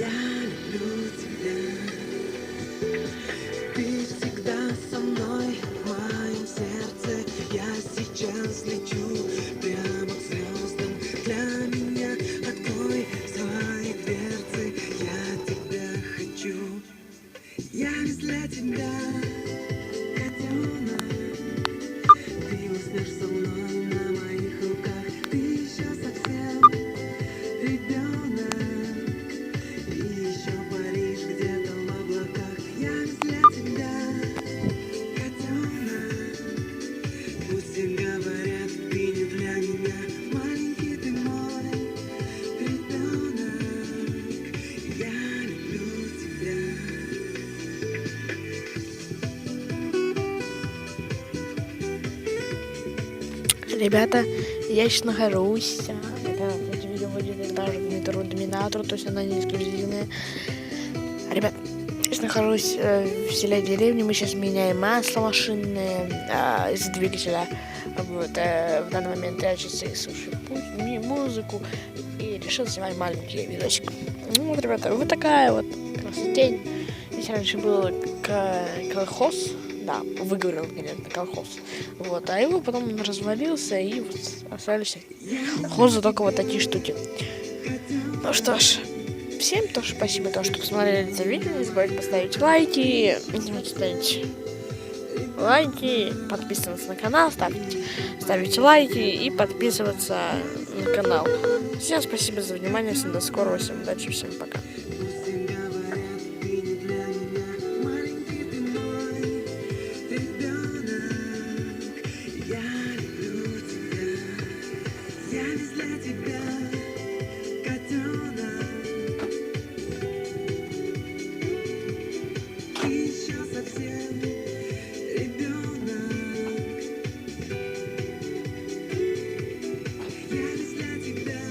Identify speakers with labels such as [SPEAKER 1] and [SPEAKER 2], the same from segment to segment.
[SPEAKER 1] люблю тебя. Ты всегда со мной в моем сердце. Я сейчас лечу прямо к звездам. Для меня открой свои дверцы. Я тебя хочу. Я весь для тебя, котенок. Ты уснешь со мной на моих руках. Ты еще совсем ребенок. И еще паришь где-то в облаках. Я весь для тебя, котенок. Пусть все говорят, ты не для меня. Маленький ты мой ребенок. Я люблю тебя.
[SPEAKER 2] Ребята, я сейчас нахожусь. Это видео выйдет даже в метро Доминатору, то есть она не эксклюзивная. Ребят, я сейчас нахожусь в селе деревне. Мы сейчас меняем масло машинное из двигателя. Вот, в данный момент я сейчас слушаю музыку и решил снимать маленький видосик. Ну вот, ребята, вот такая вот красотень. Здесь раньше был колхоз. Да, выговорил, конечно, колхоз. Вот, а его потом он развалился, и вот остались хозы только вот такие штуки. Ну что ж, всем тоже спасибо, что посмотрели это видео. Не забывайте поставить лайки, подписываться на канал, ставить лайки и подписываться на канал. Всем спасибо за внимание, всем до скорого, всем удачи, всем пока.
[SPEAKER 1] Я весь для тебя, котенок. Ты еще совсем ребенок. Я весь для тебя,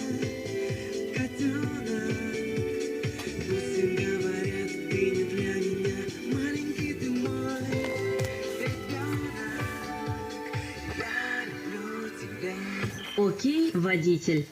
[SPEAKER 1] котенок. Пусть все говорят, ты не для меня. Маленький ты мой ребенок. Я люблю тебя.
[SPEAKER 3] Окей, водитель.